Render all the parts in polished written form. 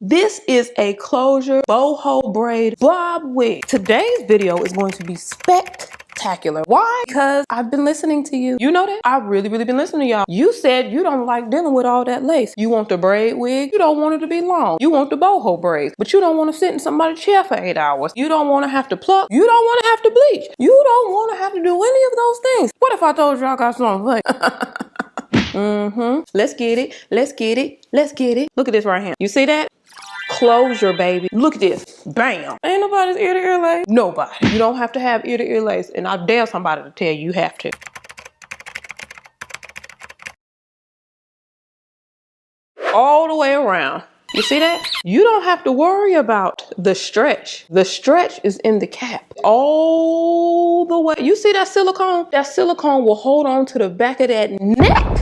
This is a closure boho braid bob wig. Today's video is going to be spectacular. Why? Because I've been listening to you. You know that? I've really been listening to y'all. You said you don't like dealing with all that lace. You want the braid wig. You don't want it to be long. You want the boho braids, but you don't want to sit in somebody's chair for 8 hours. You don't want to have to pluck. You don't want to have to bleach. You don't want to have to do any of those things. What if I told you I got something for you? Let's get it. Let's get it. Let's get it. Look at this right here. You see that? Closure, baby. Look at this. Bam. Ain't nobody's ear to ear lace. Nobody. You don't have to have ear to ear lace. And I dare somebody to tell you have to. All the way around. You see that? You don't have to worry about the stretch. The stretch is in the cap. All the way. You see that silicone? That silicone will hold on to the back of that neck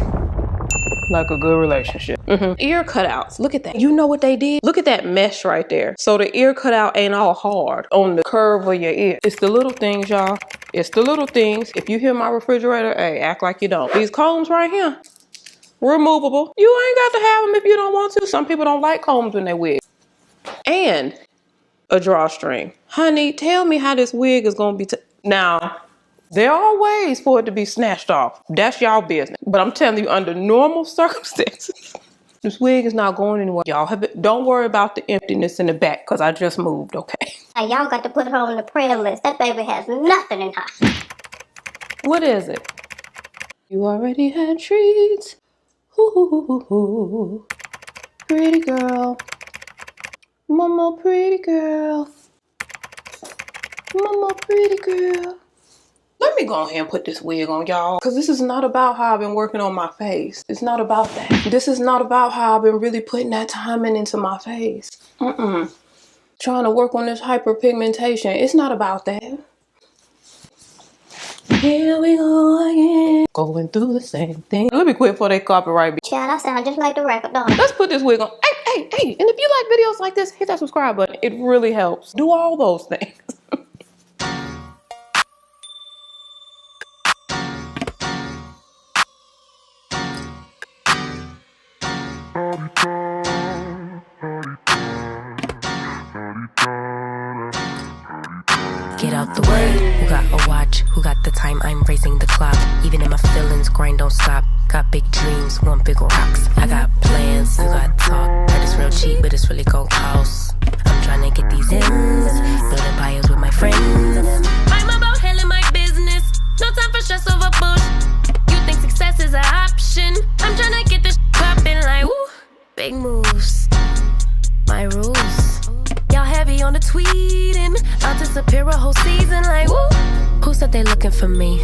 like a good relationship. Ear cutouts. Look at that. You know what they did? Look at that mesh right there. So the ear cutout ain't all hard on the curve of your ear. It's the little things, y'all. It's the little things. If you hear my refrigerator, hey, act like you don't. These combs right here, removable. You ain't got to have them if you don't want to. Some people don't like combs in their wig. And a drawstring. Honey, tell me how this wig is gonna be. Now, there are ways for it to be snatched off. That's y'all business. But I'm telling you, under normal circumstances, this wig is not going anywhere. Y'all don't worry about the emptiness in the back, because I just moved, okay? Now y'all got to put her on the prayer list. That baby has nothing in her. What is it? You already had treats. Ooh, pretty girl. Mama, pretty girl. Mama, pretty girl. Let me go ahead and put this wig on, y'all, because this is not about how I've been working on my face. It's not about that. This is not about how I've been really putting that time into my face. Trying to work on this hyperpigmentation. It's not about that. Here we go again. Going through the same thing. Let me quit for that copyright. Child, I sound just like the record, don't I? Let's put this wig on. Hey. And if you like videos like this, hit that subscribe button. It really helps. Do all those things. Get out the way. Who got a watch? Who got the time? I'm raising the clock. Even in my feelings, grind don't stop. Got big dreams, want big rocks. I got plans, you got talk. Heard it's real cheap, but it's really gon' cost. I'm trying to get these ends, building buyers with my friends. I'm about handling my business. No time for stress over bush. You think success is an option? I'm trying to get this poppin' like woo. Big moves, my rules. Y'all heavy on the tweeting. I'll disappear a whole season like woo. Who said they looking for me?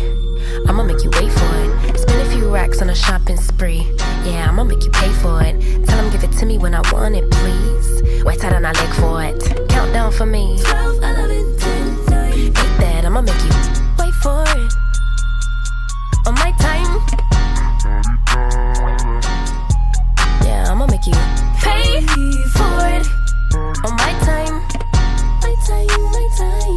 I'ma make you wait for it. Spend a few racks on a shopping spree. Yeah, I'ma make you pay for it. Tell them give it to me when I want it, please. Wait till I leg for it. Countdown for me. 12, 11, 10, 9. Hate that, I'ma make you wait for it. On my time. Yeah, I'ma make you pay for it. On my time. My time, my time,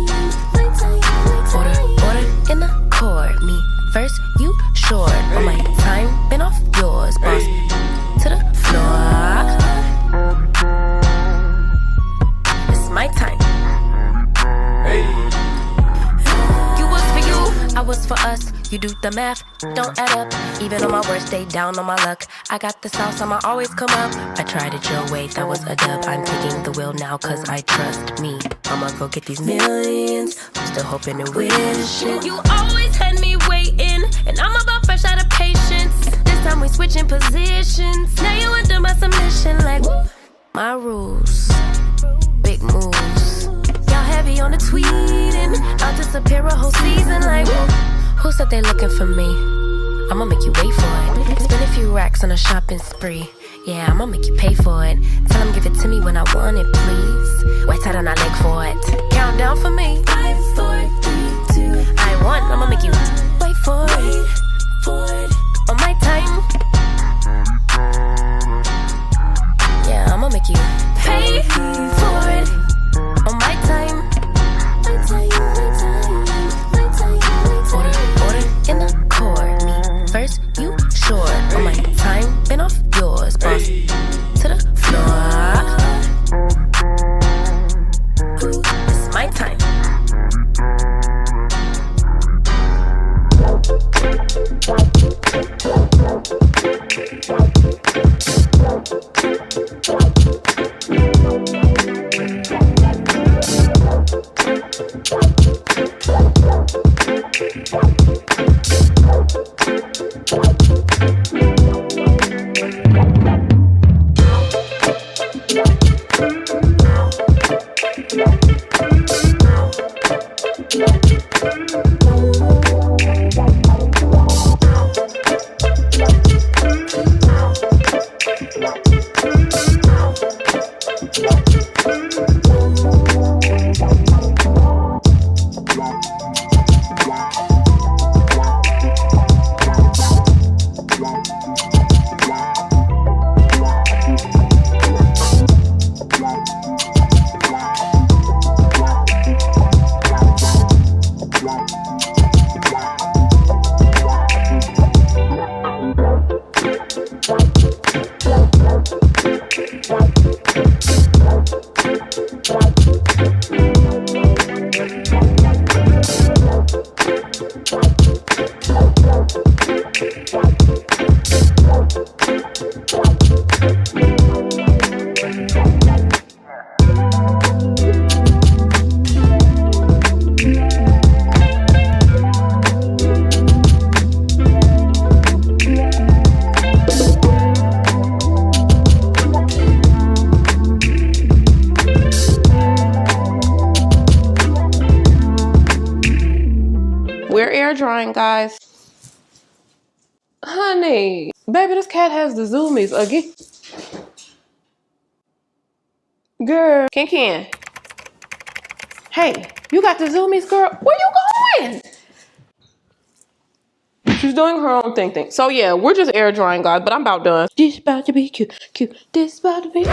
my time, my time. Order in accord. Me first, you short. On my time, been off yours, boss. To the floor. It's my time. You was for you, I was for us. You do the math, don't add up. Even on my worst day, down on my luck. I got the sauce, I'ma always come up. I tried it your way, that was a dub. I'm taking the wheel now, cause I trust me. I'ma go get these millions. I'm still hoping and wishing. You always had me waiting, and I'm about fresh out of patience. This time we switching positions. Now you under my submission, like woo. My rules, big moves. Y'all heavy on the tweeting. I'll disappear a whole season, like woo. Who said they looking for me? I'ma make you wait for it. Spend a few racks on a shopping spree. Yeah, I'ma make you pay for it. Tell them give it to me when I want it, please. Wait till I leg for it. Countdown for me. 5, 4, 3, 2. I want, I'ma make you wait for it. On my time. Yeah, I'ma make you pay for it. On my time. My time, my time, my time, my time. Order in accord. Me first, you short. On my time, been off yours, boss. To the floor. We're air drying, guys. Honey, baby, this cat has the zoomies again. Girl, Ken. Hey, you got the zoomies, girl. Where you going? She's doing her own thing. So yeah, we're just air drying, guys, but I'm about done. This about to be cute. This about to be